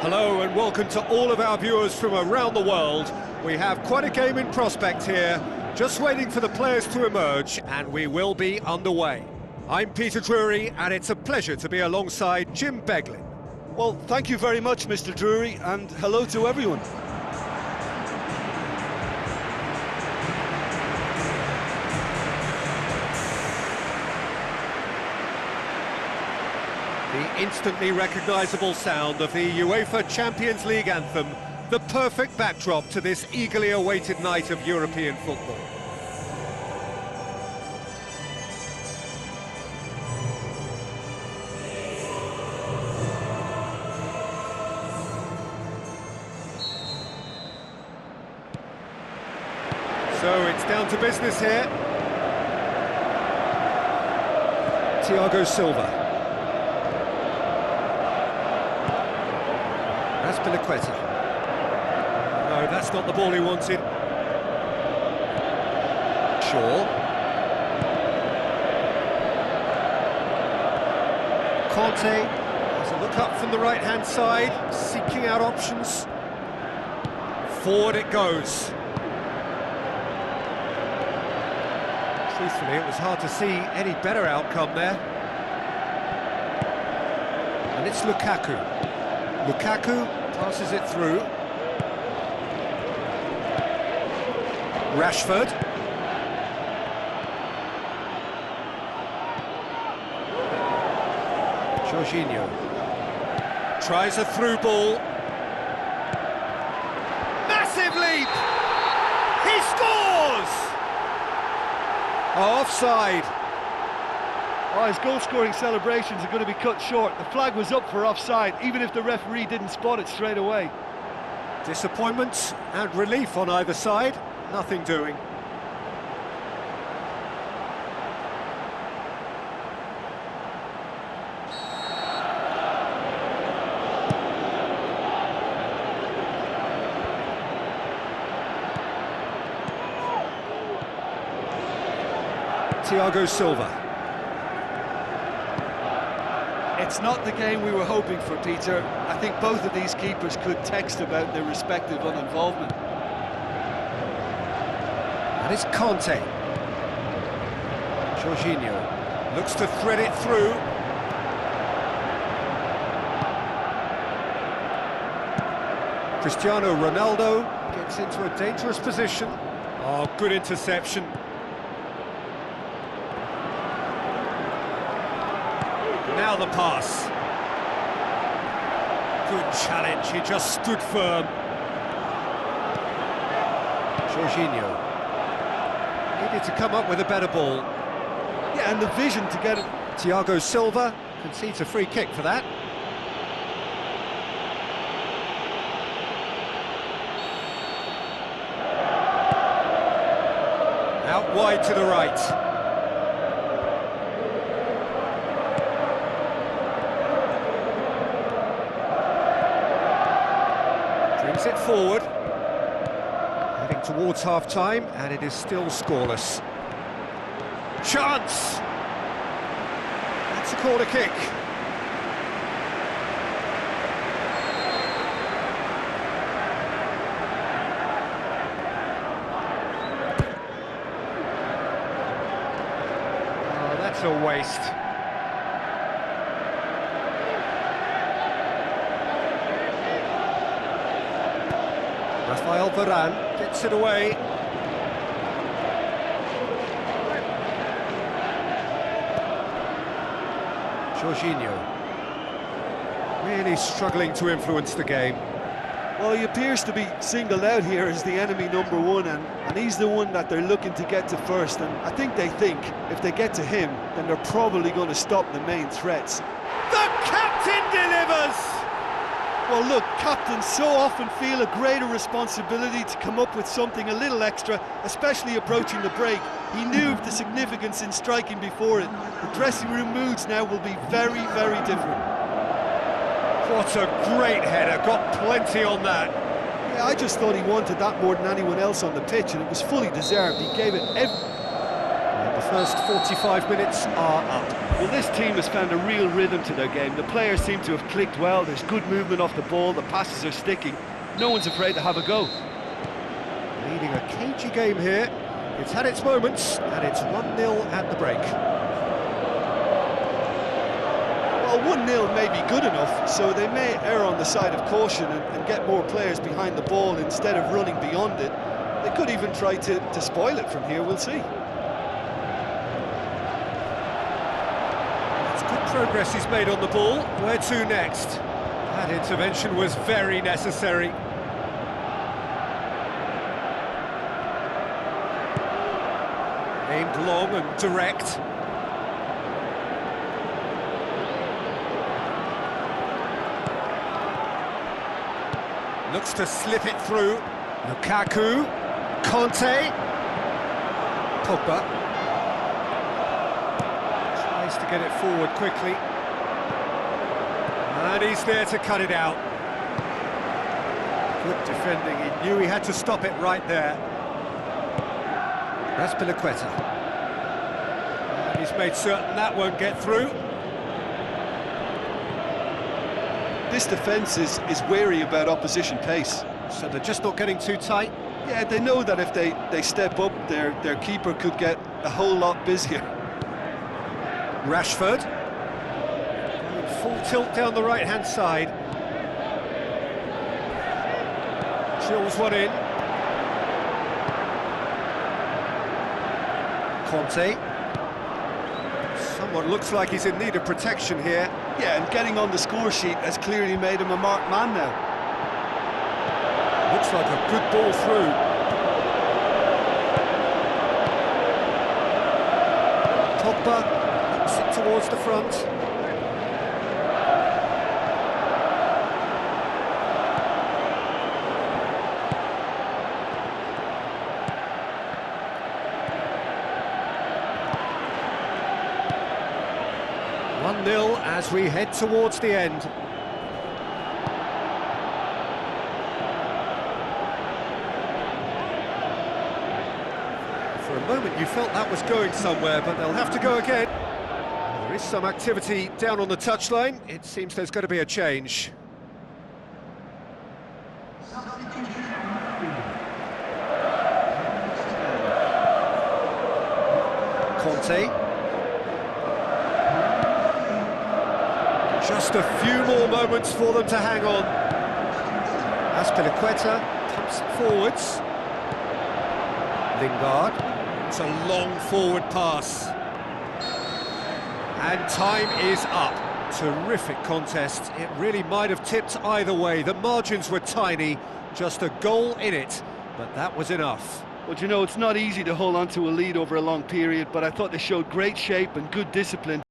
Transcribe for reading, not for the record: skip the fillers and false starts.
Hello and welcome to all of our viewers from around the world. We have quite a game in prospect here, just waiting for the players to emerge, and we will be underway. I'm Peter Drury, and it's a pleasure to be alongside Jim Beglin. Well, thank you very much, Mr. Drury, and hello to everyone. The instantly recognisable sound of the UEFA Champions League anthem, the perfect backdrop to this eagerly awaited night of European football. So it's down to business here. Thiago Silva. That's Azpilicueta. No, that's not the ball he wanted. Shaw. Conte has a look up from the right-hand side, seeking out options. Forward it goes. Truthfully, it was hard to see any better outcome there. And it's Lukaku. Lukaku passes it through. Rashford. Jorginho. Tries a through ball. Massive leap! He scores! Offside. Oh, his goal-scoring celebrations are going to be cut short. The flag was up for offside, even if the referee didn't spot it straight away. Disappointment and relief on either side. Nothing doing. Thiago Silva. It's not the game we were hoping for, Peter. I think both of these keepers could text about their respective uninvolvement. And it's Conte. Jorginho looks to thread it through. Cristiano Ronaldo gets into a dangerous position. Oh, good interception. Now the pass. Good challenge, he just stood firm. Jorginho needed to come up with a better ball. Yeah, and the vision to get it. Thiago Silva concedes a free kick for that. Out wide to the right. It forward, heading towards half-time, and it is still scoreless. Chance! That's a corner kick. Oh, that's a waste. Rafael Varane gets it away. Jorginho really struggling to influence the game. Well, he appears to be singled out here as the enemy number one, and he's the one that they're looking to get to first. And I think they think if they get to him, then they're probably going to stop the main threats. The captain delivers! Well, look, captains so often feel a greater responsibility to come up with something a little extra, especially approaching the break. He knew the significance in striking before it. The dressing room moods now will be very, very different. What a great header, got plenty on that. Yeah, I just thought he wanted that more than anyone else on the pitch, and it was fully deserved. He gave it every... The First 45 minutes are up. Well, this team has found a real rhythm to their game. The players seem to have clicked well. There's good movement off the ball. The passes are sticking. No one's afraid to have a go. Leading a cagey game here. It's had its moments, and it's 1-0 at the break. Well, 1-0 may be good enough, so they may err on the side of caution and get more players behind the ball instead of running beyond it. They could even try to spoil it from here, we'll see. It's good progress he's made on the ball. Where to next? That intervention was very necessary. Aimed long and direct. Looks to slip it through. LUKAKU, Conte, Pogba. Tries to get it forward quickly. And he's there to cut it out. Good defending, he knew he had to stop it right there. That's PES2017. And he's made certain that won't get through. This defence is wary about opposition pace. So they're just not getting too tight? Yeah, they know that if they step up, their keeper could get a whole lot busier. Rashford. Full tilt down the right-hand side. Chills one in. Conte. Someone looks like he's in need of protection here. Yeah, and getting on the score sheet has clearly made him a marked man now. Looks like a good ball through. Pogba looks it towards the front. Nil as we head towards the end. For a moment you felt that was going somewhere, but they'll have to go again. There is some activity down on the touchline. It seems there's got to be a change. Conte. Just a few more moments for them to hang on. As PES2017 pumps it forwards. Lingard. It's a long forward pass. And time is up. Terrific contest. It really might have tipped either way. The margins were tiny, just a goal in it, but that was enough. Well, you know, it's not easy to hold on to a lead over a long period, but I thought they showed great shape and good discipline.